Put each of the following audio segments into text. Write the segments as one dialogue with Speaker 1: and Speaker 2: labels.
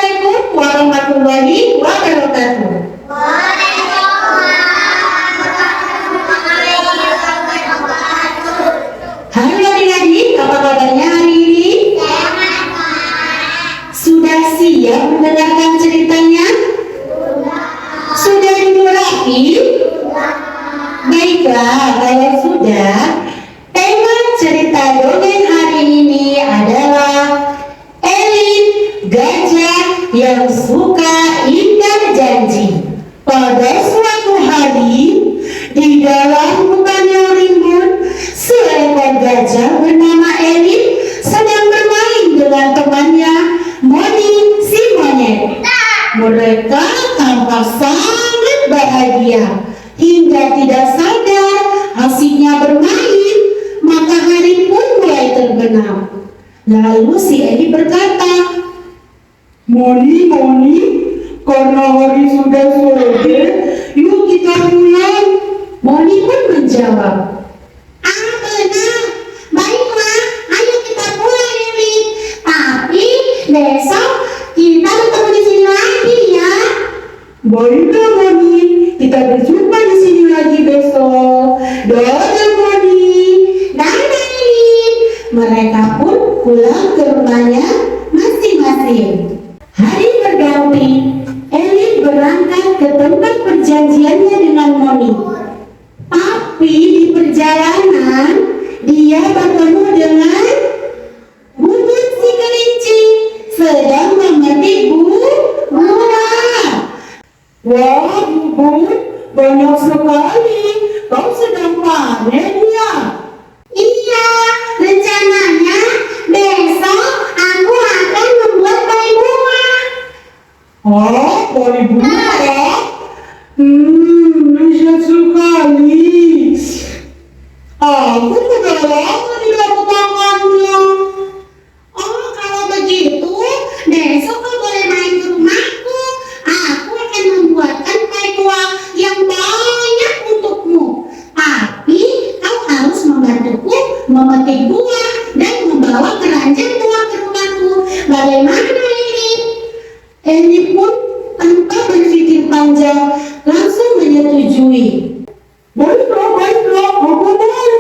Speaker 1: Assalamualaikum warahmatullahi wabarakatuh. Halo adik-adik, apa kabarnya hari ini? Sudah siap mendengarkan ceritanya? Sudah dimulai? Baiklah, kalau sudah, tema cerita dongeng hari ini adalah Elin, gajah yang suka ingkar janji. Pada suatu hari, di dalam hutan yang rimbun, seekor gajah bernama Elin sedang bermain dengan temannya Moni si monyet. Mereka tampak sangat bahagia hingga tidak sadar asiknya bermain. Matahari pun mulai terbenam. Lalu si Eli berkata,
Speaker 2: Moni, karena hari sudah sore, yuk kita pulang.
Speaker 1: Moni pun menjawab,
Speaker 3: Benar, baiklah, ayo kita pulang Eli. Tapi besok kita ketemu di sini lagi ya.
Speaker 2: Baiklah Moni, kita berjumpa di sini lagi besok. Dadah Moni.
Speaker 3: Dadah Eli.
Speaker 1: mereka pun pulang ke rumahnya masing-masing. Hari berganti, Eli berangkat ke tempat perjanjiannya dengan Moni. Tapi di perjalanan, dia bertemu dengan Bubun si kelinci sedang memetik buah.
Speaker 2: Wah Bubun, banyak sekali. Kau sedang panen ya?
Speaker 3: Iya, rencananya besok aku akan membuat pay bunga.
Speaker 2: Oh, pay bunga ya? Bisa sekali. Aku sudah lama tidak memakannya.
Speaker 3: Oh, kalau begitu besok kau boleh main ke rumahku. Aku akan membuatkan pay buah yang banyak untukmu. Tapi kau harus membantuku memetik buah dan membawa keranjang buah ke rumahku. Bagaimana ini?
Speaker 1: Eli pun tanpa berpikir panjang langsung menyetujui.
Speaker 2: Baiklah, aku mau.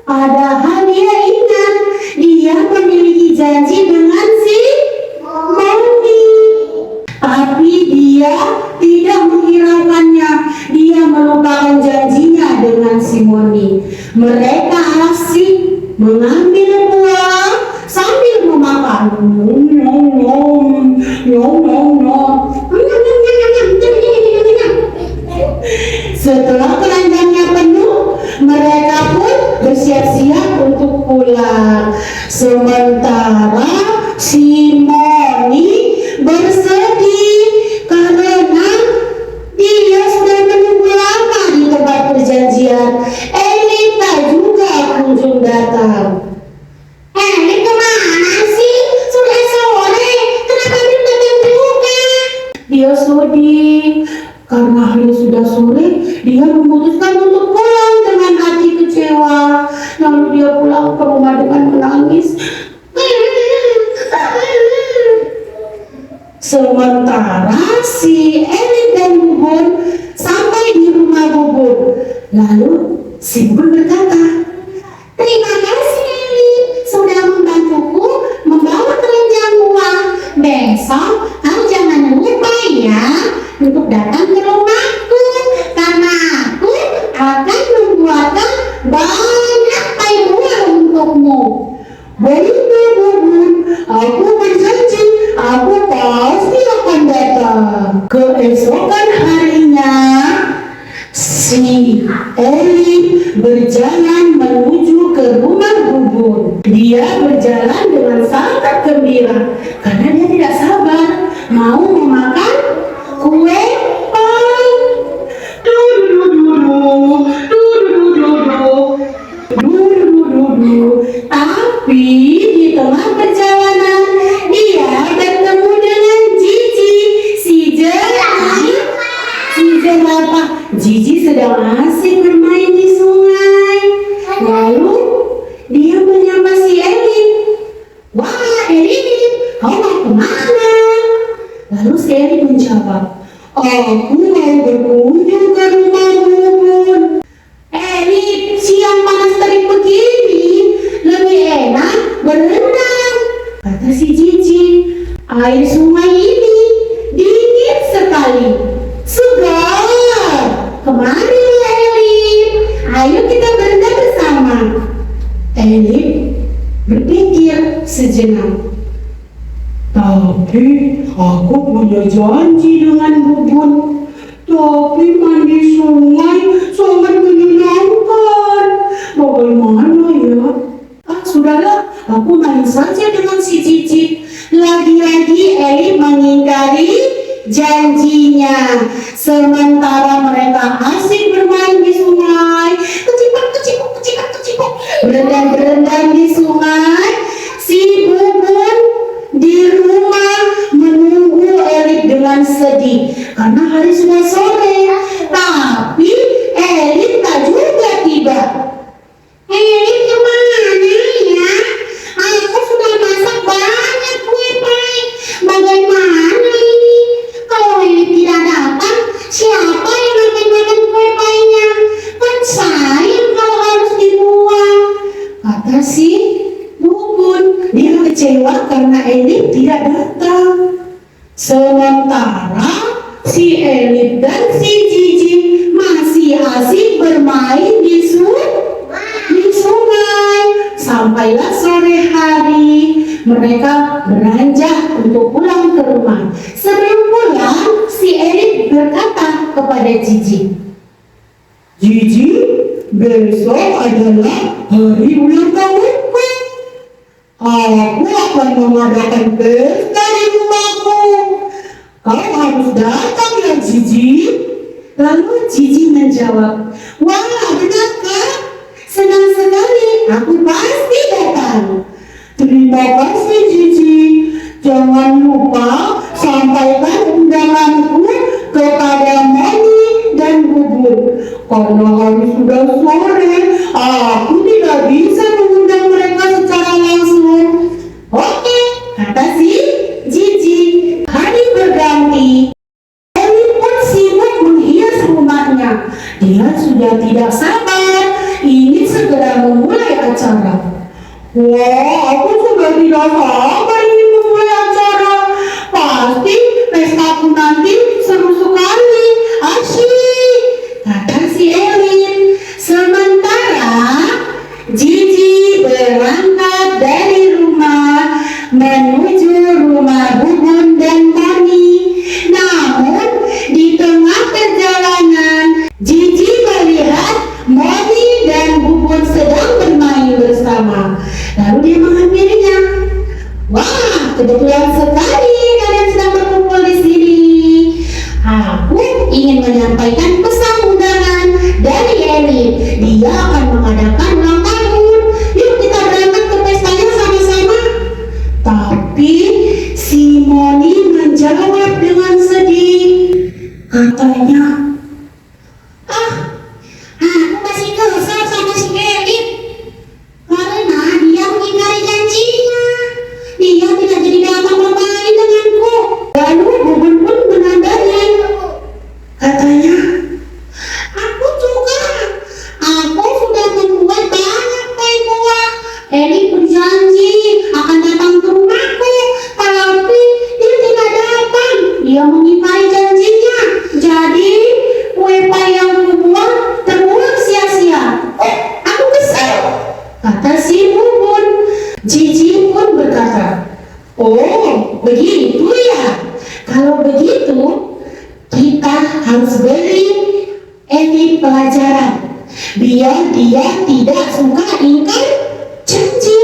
Speaker 1: Padahal dia ingat dia memiliki janji dengan si Moni. Tapi dia tidak menghiraukannya. Dia melupakan janjinya dengan si Moni. Mereka asik mengambil buah sambil memakan. Setelah keranjangnya penuh, mereka pun bersiap-siap untuk pulang. Sementara si Moni bersedih karena dia sudah menunggu lama di tempat perjanjian. Eli tak juga kunjung datang.
Speaker 3: Eli kemana sih? Sudah sore, kenapa belum datang juga?
Speaker 1: Dia sedih karena hari sudah sore. Dia memutuskan untuk pulang dengan hati kecewa. Lalu dia pulang ke rumah dengan menangis. Sementara si Eli dan Bubun sampai di rumah Bubun. Lalu si Bubun berkata,
Speaker 3: Terima kasih Eli, sudah membantuku membawa keranjang buah. Besok kau jangan lupa ya untuk datang ke rumahku, karena aku akan membuatkan banyak pay buah untukmu.
Speaker 2: Baiklah Bubun, aku berjanji, aku pasti akan datang.
Speaker 1: Keesokan harinya, si Eli berjalan menuju ke rumah Bubun. Dia berjalan dengan sangat gembira karena dia tidak sabar mau memakan kue pie. Tapi di tengah perjalanan dia bertemu dengan Gigi, si jerapah. Gigi sedang asik bermain di sungai. Lalu dia menyapa si Eli. Wah Eli, kau mau kemana? Lalu si Elif menjawab, aku mau berkunjung ke rumah Bubun. Elif, siang panas terik begini, lebih enak berenang, kata si Cici. Air sungai ini dingin sekali, segar. Kemari Elif, ayo kita berenang bersama. Elif berpikir sejenak. Tapi aku punya janji dengan Bubun. Tapi mandi sungai sangat menyenangkan. Bagaimana ya? Sudahlah, aku main saja dengan si Cici. Lagi-lagi Elif mengingkari janjinya. Sementara mereka asik bermain di sungai, kecipok, berendam-berendam di sungai, si Bubun di rumah menunggu Elif dengan sedih karena hari sudah sore. Tapi Elif tak juga tiba.
Speaker 3: Elif kemana ya? Aku sudah masak banyak kue pie. Bagaimana ini? Kalau Elif tidak datang, siapa yang akan makan kue pie-nya? Kan sayang kalau harus dibuang,
Speaker 1: Kata si Bubun. Dia kecewa karena Elif tidak datang. Sementara si Elif dan si Cici masih asik bermain di sungai. Sampailah sore hari, mereka beranjak untuk pulang ke rumah. Sebelum pulang, si Elif berkata kepada Cici, Cici, besok adalah hari ulang tahunku. Aku akan mengadakan pesta di rumahku. Kau harus datang ya Cici. Lalu Cici menjawab, wah benarkah? Senang sekali, aku pasti datang. Terima kasih Cici. Jangan lupa sampaikan undanganku kepada Mami dan Bubun. Karena hari sudah sore, aku tidak bisa mengundang mereka secara langsung. Oke, kata si Cici. Hari berganti. Elif pun sibuk menghias rumahnya. Dia sudah tidak sabar ingin segera memulai acara. Wah, aku sudah tidak sabar ingin memulai acara. Pasti pestaku nanti seru sekali. Asyik, kata si Elif. Sementara Cici berangkat dari rumah menuju rumah Bubun dan Mami. Namun di tengah perjalanan Cici melihat Mami dan Bubun sedang bermain bersama. Lalu dia menghampirinya. Wah, kebetulan sekali kalian sedang berkumpul di sini. Aku ingin menyampaikan pesan undangan dari Elif. Dia akan mengadakan ulang tahun. Yuk kita berangkat ke pestanya sama-sama. Tapi si Moni menjawab dengan sedih. Katanya,
Speaker 3: aku masih kesal sama si Elif karena dia mengingkari janjinya. Dia tidak jadi datang bermain denganku.
Speaker 1: lalu Bubun pun menambahi. Katanya,
Speaker 3: Aku juga. Aku sudah membuat banyak kue buah. Elif berjanji akan datang ke rumahku, tapi dia tidak datang. Dia mengingkari janjinya. Jadi kue pie yang kubuat terbuang sia-sia. Aku kesal.
Speaker 1: kata si Bubun. Cici pun berkata, oh begitu ya. Kalau begitu kita harus beri Elif pelajaran biar dia tidak suka ingkar janji.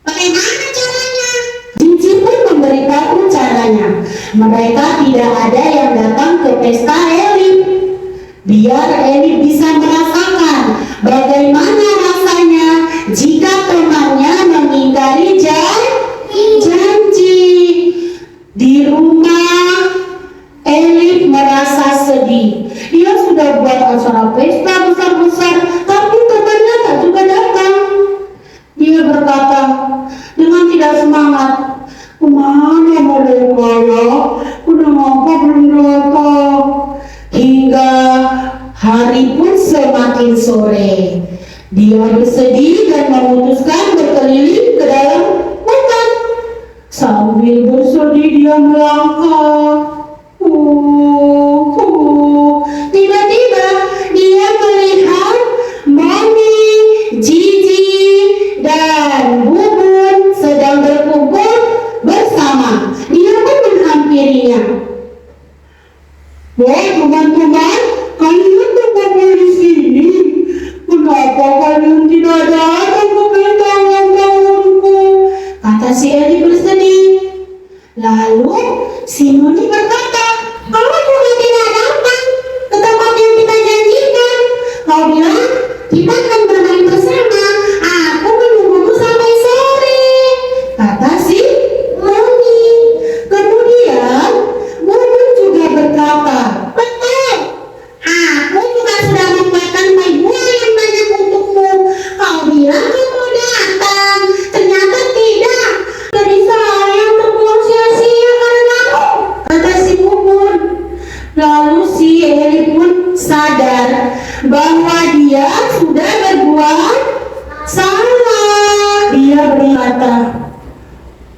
Speaker 3: Bagaimana caranya?
Speaker 1: Cici pun memberitahu caranya. Mereka tidak ada yang datang ke pesta Elif. Biar Elif bisa merasakan bagaimana rasanya jika temannya mengingkari janji. Di rumah, Elif merasa sedih. Dia sudah buat acara pesta besar-besar, tapi temannya tak juga datang. Dia berkata dengan tidak semangat, kemana mereka ya?
Speaker 2: dia melangkah.
Speaker 1: Tiba-tiba dia melihat Mami, Gigi, dan Bubun sedang berkumpul bersama. Dia pun menghampirinya.
Speaker 2: Wah, teman-teman, kalian berkumpul di sini. Kenapa kalian tidak datang ke ulang tahunku?
Speaker 1: Kata si Eli bersedih. Lalu si Nuni berkata, "Kamu juga tidak datang ke tempat yang kita janjikan. Kau bilang kita akan bermain bersama. Aku menunggumu sampai sore," kata si Nuni. Kemudian Bubun juga berkata,
Speaker 3: Betul. Aku juga sudah membuatkan kue buah yang banyak untukmu. Kau bilang kau mau datang, ternyata tidak. Jadi saya yang terbuang sia-sia karenamu.
Speaker 1: kata si Bubun. Lalu si Eli pun sadar bahwa dia sudah berbuat salah. Dia berkata,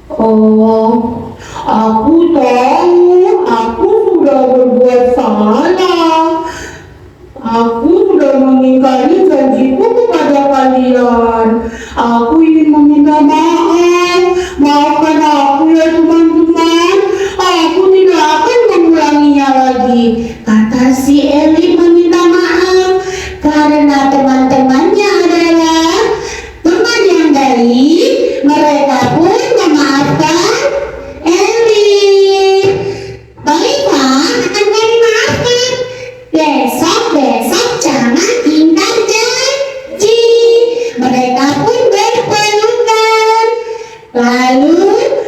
Speaker 2: Oh, aku tahu aku sudah berbuat salah. Aku sudah mengingkari janjiku kepada kalian. Aku ingin meminta maaf. Maafkan aku ya teman-teman. Aku tidak akan mengulanginya lagi.
Speaker 1: kata si Eli meminta maaf karena teman-temannya adalah teman yang baik. Mereka pun memaafkan Eli.
Speaker 3: Baiklah, akan kami maafkan. Besok jangan ingkar janji.
Speaker 1: Mereka pun berpelukan lalu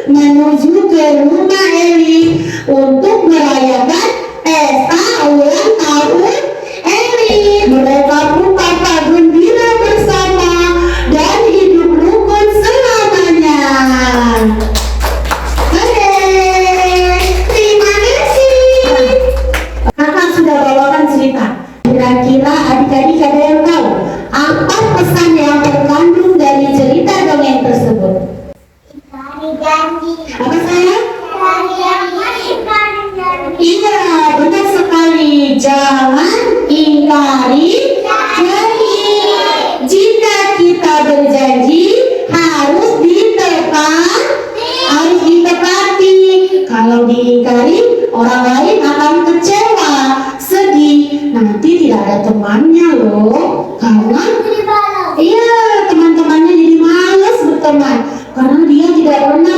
Speaker 1: menuju ke rumah Eli untuk merayakan pesta ulang tahun Eli. Mereka pun tampak gembira bersama dan hidup rukun selamanya.
Speaker 3: Terima kasih.
Speaker 1: Kakak sudah bawakan cerita. Kira-kira adik-adik ada yang tahu apa pesan yang terkandung dari cerita dongeng tersebut?
Speaker 3: Ingkari janji.
Speaker 1: Apa sayang?
Speaker 3: Ingkari janji.
Speaker 1: Iya, benar sekali. Jangan ingkari janji. Jika kita berjanji harus ditepati. Kalau diingkari, orang lain akan kecewa, sedih. Nanti tidak ada temannya loh. Karena iya, teman-temannya jadi malas berteman karena dia tidak pernah